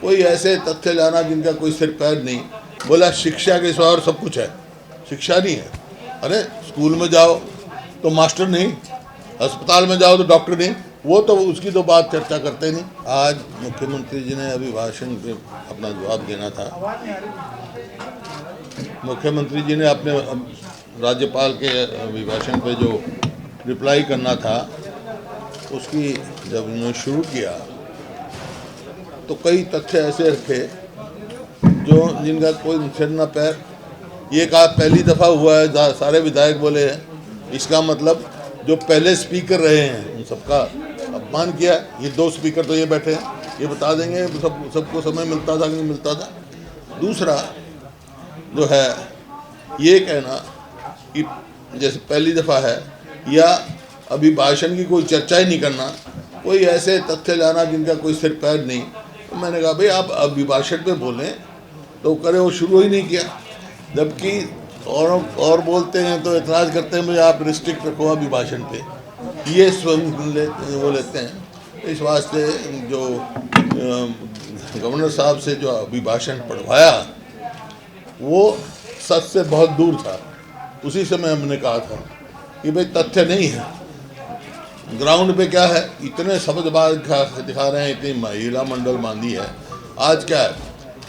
कोई ऐसे तथ्य लाना जिनका कोई सिर पैर नहीं। बोला शिक्षा के सिवा और सब कुछ है, शिक्षा नहीं है। अरे स्कूल में जाओ तो मास्टर नहीं, अस्पताल में जाओ तो डॉक्टर नहीं, वो तो उसकी तो बात चर्चा करते नहीं। आज मुख्यमंत्री जी ने अभिभाषण पे अपना जवाब देना था। मुख्यमंत्री जी ने अपने राज्यपाल के अभिभाषण पे जो रिप्लाई करना था, उसकी जब उन्होंने शुरू किया तो कई तथ्य ऐसे रखे जो जिनका कोई सिर न पैर। ये कहा पहली दफ़ा हुआ है, सारे विधायक बोले हैं, इसका मतलब जो पहले स्पीकर रहे हैं उन सबका अपमान किया। ये दो स्पीकर तो ये बैठे हैं, ये बता देंगे सबको समय मिलता था कि नहीं मिलता था। दूसरा जो है ये कहना कि जैसे पहली दफ़ा है या अभिभाषण की कोई चर्चा ही नहीं करना, कोई ऐसे तथ्य लाना जिनका कोई सिर पैर नहीं। तो मैंने कहा भाई आप अभिभाषण पे बोलें तो करे, वो शुरू ही नहीं किया। जबकि और बोलते हैं तो एतराज़ करते हैं मुझे आप रिस्ट्रिक्ट रखो अभिभाषण पे, ये स्वयं वो लेते हैं। इस वास्ते जो गवर्नर साहब से जो अभिभाषण पढ़वाया वो सच से बहुत दूर था। उसी समय हमने कहा था कि भाई तथ्य नहीं है, ग्राउंड पे क्या है, इतने शब्दबाज दिखा रहे हैं, इतनी महिला मंडल बांधी है। आज क्या है,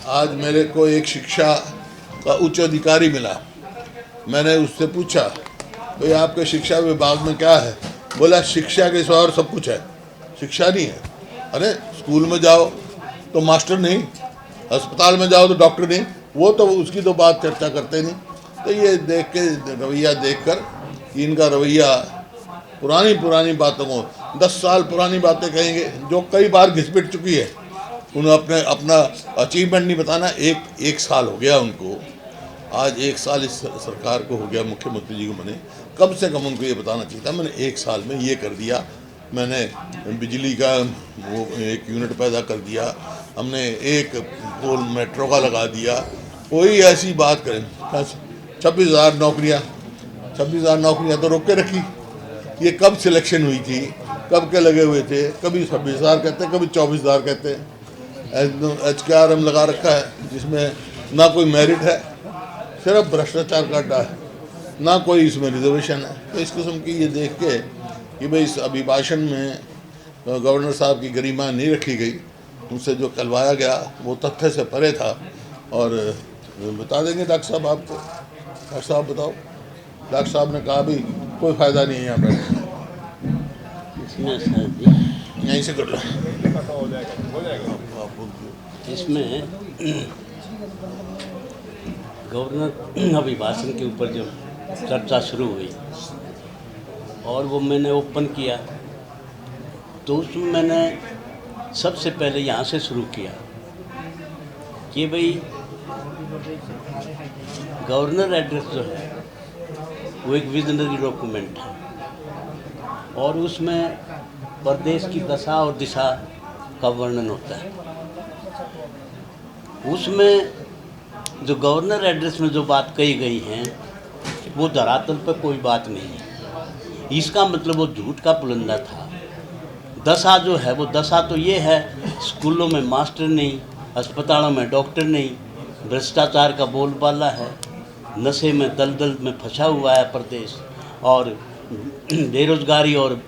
आज मेरे को एक शिक्षा का उच्च अधिकारी मिला। मैंने उससे पूछा भाई आपके शिक्षा विभाग में क्या है। बोला शिक्षा के सिवा और सब कुछ है, शिक्षा नहीं है। अरे स्कूल में जाओ तो मास्टर नहीं, अस्पताल में जाओ तो डॉक्टर नहीं, वो तो उसकी तो बात चर्चा करते नहीं। तो ये देख के रवैया देखकर कि इनका रवैया पुरानी बातों को 10 साल पुरानी बातें कहेंगे जो कई बार घिसपिट चुकी है। उन्हें अपना अचीवमेंट नहीं बताना। एक साल हो गया उनको, आज 1 साल इस सरकार को हो गया, मुख्यमंत्री जी को बने। कम से कम उनको ये बताना चाहिए था मैंने 1 साल में ये कर दिया, मैंने बिजली का वो 1 यूनिट पैदा कर दिया, हमने 1 पोल मेट्रो का लगा दिया। कोई ऐसी बात करें 26,000 नौकरियाँ तो रोक के रखी। ये कब सिलेक्शन हुई थी, कब के लगे हुए थे, कभी 26,000 कहते हैं, कभी 24,000 कहते हैं। HKRM लगा रखा है जिसमें ना कोई मेरिट है, सिर्फ भ्रष्टाचार का अड्डा है, ना कोई इसमें रिजर्वेशन है। तो इस किस्म की ये देख के कि भाई इस अभिभाषण में गवर्नर साहब की गरिमा नहीं रखी गई, उनसे जो कहलवाया गया वो तथ्य से परे था। और बता देंगे डॉक्टर साहब आपको। डॉक्टर साहब बताओ। डॉक्टर साहब ने कहा भी कोई फ़ायदा नहीं है यहाँ बैठने में, यहीं से कर लो। इसमें गवर्नर अभिभाषण के ऊपर जब चर्चा शुरू हुई और वो मैंने ओपन किया तो उसमें मैंने सबसे पहले यहाँ से शुरू किया कि भाई गवर्नर एड्रेस जो है वो एक विजनरी डॉक्यूमेंट है और उसमें प्रदेश की दशा और दिशा का वर्णन होता है। उसमें जो गवर्नर एड्रेस में जो बात कही गई हैं वो धरातल पर कोई बात नहीं है। इसका मतलब वो झूठ का पुलंदा था। दशा जो है वो दशा तो ये है, स्कूलों में मास्टर नहीं, अस्पतालों में डॉक्टर नहीं, भ्रष्टाचार का बोलबाला है, नशे में दलदल में फंसा हुआ है प्रदेश, और बेरोजगारी और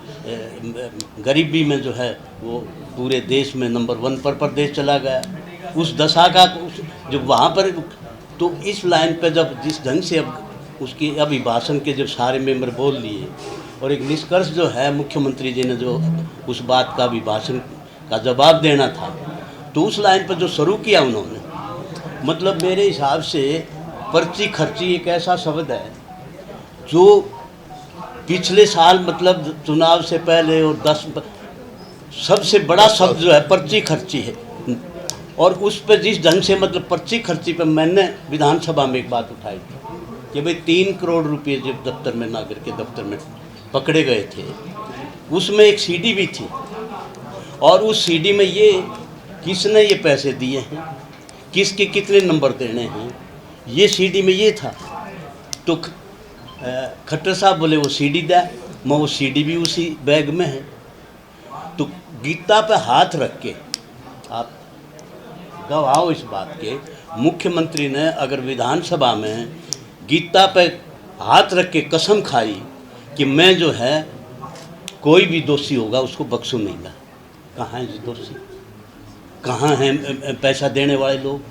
गरीबी में जो है वो पूरे देश में नंबर 1 पर प्रदेश चला गया। उस दशा का जो वहाँ पर, तो इस लाइन पे जब जिस ढंग से अब उसकी अभिभाषण के जब सारे मेंबर बोल लिए और एक निष्कर्ष जो है मुख्यमंत्री जी ने जो उस बात का अभिभाषण का जवाब देना था, तो उस लाइन पर जो शुरू किया उन्होंने, मतलब मेरे हिसाब से पर्ची खर्ची एक ऐसा शब्द है जो पिछले साल मतलब चुनाव से पहले और 10 सबसे बड़ा शब्द जो है पर्ची खर्ची है। और उस पर जिस ढंग से मतलब पर्ची खर्ची पर मैंने विधानसभा में एक बात उठाई थी कि भाई 3 करोड़ रुपए जब दफ्तर में नागर के दफ्तर में पकड़े गए थे, उसमें एक सीडी भी थी और उस सीडी में ये किसने ये पैसे दिए हैं, किसके कितने नंबर देने हैं, ये सीडी में ये था। तो खट्टर साहब बोले वो सीडी दे, मैं वो सीडी भी उसी बैग में है। तो गीता पे हाथ रख के आप गवाह हो इस बात के, मुख्यमंत्री ने अगर विधानसभा में गीता पे हाथ रख के कसम खाई कि मैं जो है कोई भी दोषी होगा उसको बख्शू नहीं ला, कहाँ है दोषी, कहाँ हैं पैसा देने वाले लोग,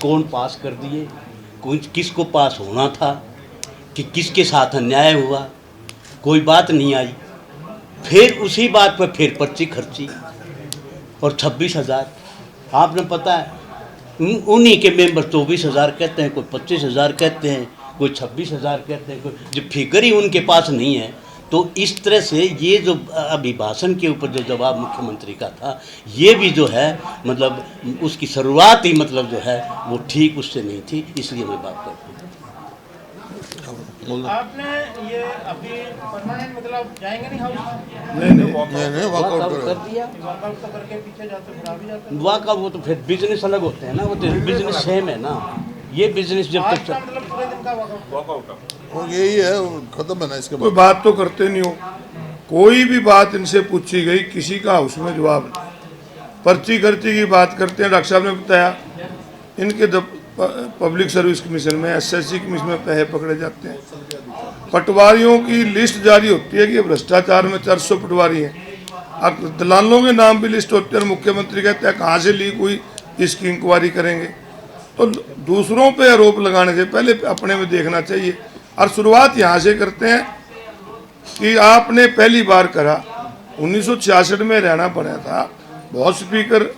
कौन पास कर दिए, किसको पास होना था, कि किसके साथ अन्याय हुआ, कोई बात नहीं आई। फिर उसी बात पर फिर पर्ची खर्ची और 26,000, आपने पता है उन्हीं के मेंबर 24,000 कहते हैं, कोई 25,000 कहते हैं, कोई 26,000 कहते हैं, कोई जो फिगर ही उनके पास नहीं है। तो इस तरह से ये जो अभिभाषण के ऊपर जो जवाब मुख्यमंत्री का था, ये भी जो है मतलब उसकी शुरुआत ही मतलब जो है वो ठीक उससे नहीं थी, इसलिए मैं बात करता हूँ। आपने ये अभी परमानेंट मतलब जाएंगे नहीं हाउस? नहीं वॉकआउट कर दिया, वॉकआउट तो करके पीछे जाते फिर आ भी जाते। वाकआउट वो तो फिर बिजनेस अलग होते हैं ना, वो तो बिजनेस सेम है ना, ये बिजनेस जब आज तक का मतलब पूरे दिन का वॉकआउट और यही है, खत्म है ना इसके कोई बाद। बात तो करते नहीं हो, कोई भी बात इनसे पूछी गई किसी का उसमें जवाब नहीं, पर्ची खर्ची की बात करते हैं। डॉक्टर साहब ने बताया इनके पब्लिक सर्विस कमीशन में, एसएससी कमीशन में पैसे पकड़े जाते हैं, पटवारियों की लिस्ट जारी होती है कि भ्रष्टाचार में 400 पटवारी हैं, और दलालों के नाम भी लिस्ट होती है और मुख्यमंत्री कहते हैं कहाँ से लीक हुई, इसकी इंक्वायरी करेंगे। तो दूसरों पे आरोप लगाने से पहले अपने में देखना चाहिए। और शुरुआत यहाँ से करते हैं कि आपने पहली बार करा, 1966 में रहना पड़ा था, बहुत स्पीकर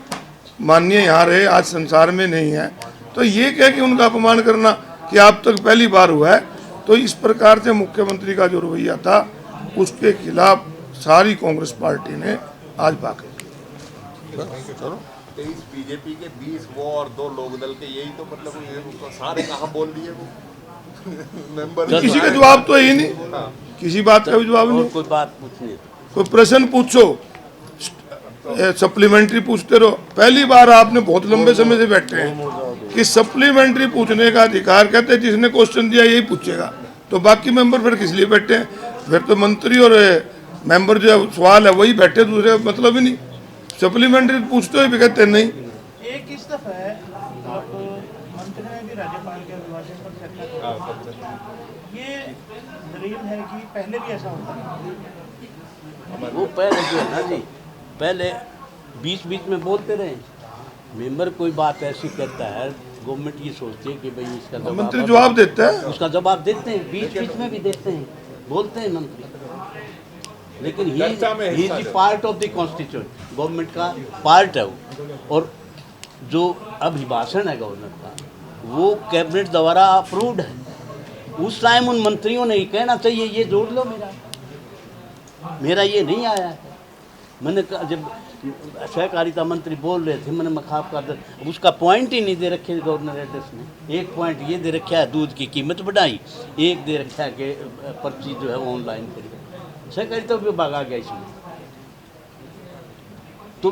माननीय यहाँ रहे, आज संसार में नहीं है, तो ये क्या कि उनका अपमान करना कि आप तक पहली बार हुआ है। तो इस प्रकार से मुख्यमंत्री का जो रवैया था उसके खिलाफ सारी कांग्रेस पार्टी ने आज भाग। चलो 23 बीजेपी के 20 वो और 2 लोकदल के, यही तो मतलब ये उनको सारे कहाँ बोल दिए वो मेंबर। किसी का जवाब तो है ही नहीं, किसी बात का भी जवाब और नहीं। कोई बात पूछनी, कोई प्रश्न पूछो, सप्लीमेंट्री पूछते रहो। पहली बार आपने बहुत लंबे समय से बैठे हैं कि सप्लीमेंट्री पूछने का अधिकार, कहते हैं जिसने क्वेश्चन दिया यही पूछेगा, तो बाकी मेंबर फिर किस लिए बैठे हैं? फिर तो मंत्री और मेंबर जो सवाल है वही बैठे, दूसरे मतलब ही नहीं। सप्लीमेंट्री पूछते हुए भी कहते नहीं। एक इस दफा है अब मंत्री ने भी राज्यपाल के अभिभाषण पर चर्चा की, ये दलील है कि पहले भी ऐसा होता है। वो पहले जो है ना जी, पहले बीच बीच में बोलते रहे, मेंबर कोई बात ऐसी कहता है, गवर्नमेंट ये सोचती है कि भाई इसका मंत्री जवाब देता है, उसका जवाब देते हैं, बीच बीच में भी देते हैं, बोलते हैं मंत्री, लेकिन he is part of the constitution, government का पार्ट है वो। और जो अभिभाषण है गवर्नर का वो कैबिनेट द्वारा अप्रूव्ड है, उस टाइम उन मंत्रियों ने ही कहना चाहिए ये जोड़ लो, मेरा ये नहीं आया है। मैंने जब सहकारिता मंत्री बोल रहे थे, मैंने मखाब का उसका पॉइंट ही नहीं दे रखे गवर्नर एड्रेस में। एक पॉइंट ये दे रखा है दूध की कीमत बढ़ाई, एक दे रखा है कि पर्ची जो है वो ऑनलाइन करी, सहकारिता विभाग आ गया इसमें। तो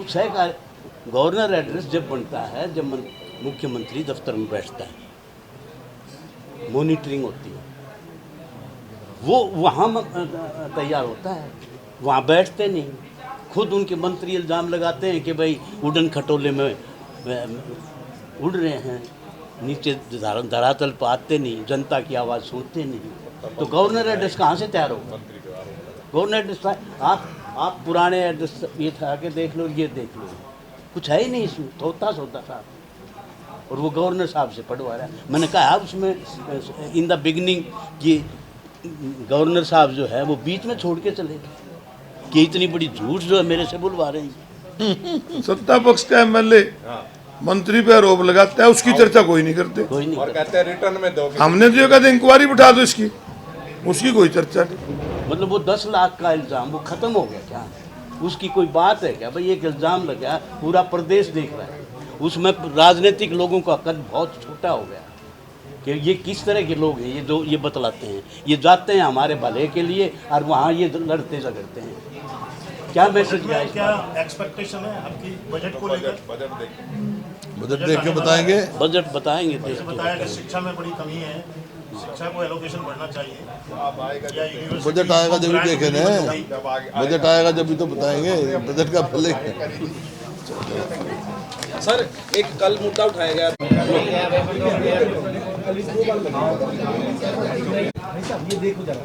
गवर्नर एड्रेस जब बनता है, जब मुख्यमंत्री दफ्तर में बैठता है, मॉनिटरिंग होती है, वो वहाँ तैयार होता है, वहाँ बैठते नहीं। खुद उनके मंत्री इल्ज़ाम लगाते हैं कि भाई उड़न खटोले में उड़ रहे हैं, नीचे धरातल पर आते नहीं, जनता की आवाज़ सुनते नहीं। तो गवर्नर एड्रेस कहाँ से तैयार होगा? गवर्नर एड्रेस आप पुराने एड्रेस ये था कि देख लो, ये देख लो, कुछ है ही नहीं इसमें, थोता सोता साहब, और वो गवर्नर साहब से पढ़वा रहा है। मैंने कहा उसमें इन द बिगनिंग कि गवर्नर साहब जो है वो बीच में छोड़ के चले कि इतनी बड़ी झूठ जो है मेरे से बुलवा रहे हैं। सत्ता पक्ष का एमएलए मंत्री पे आरोप लगाता है, उसकी चर्चा कोई नहीं करते, कोई नहीं और कहते हैं रिटर्न में दोगे। हमने जो कहते इंक्वायरी बिठा दो इसकी, उसकी कोई चर्चा नहीं। मतलब वो 10 लाख का इल्ज़ाम वो ख़त्म हो गया क्या? उसकी कोई बात है क्या? भाई एक इल्ज़ाम लगा, पूरा प्रदेश देख रहा है, उसमें राजनीतिक लोगों का कद बहुत छोटा हो गया कि ये किस तरह के लोग हैं, ये जो ये बतलाते हैं, ये जाते हैं हमारे भले के लिए और वहाँ ये लड़ते झगड़ते हैं। क्या मैसेज गया? क्या एक्सपेक्टेशन है आपकी बजट को लेकर? बजट देख के बताएंगे। बजट बताएंगे देख जैसे बताया कि शिक्षा में बड़ी कमी है, शिक्षा को एलोकेशन बढ़ना चाहिए, या यूनिवर्सिटी बजट आएगा जब भी देखें ना, जब बजट आएगा जब भी तो बताएंगे, बजट का पहले सर एक कल मुद्दा उठाया गया ये देखो जरा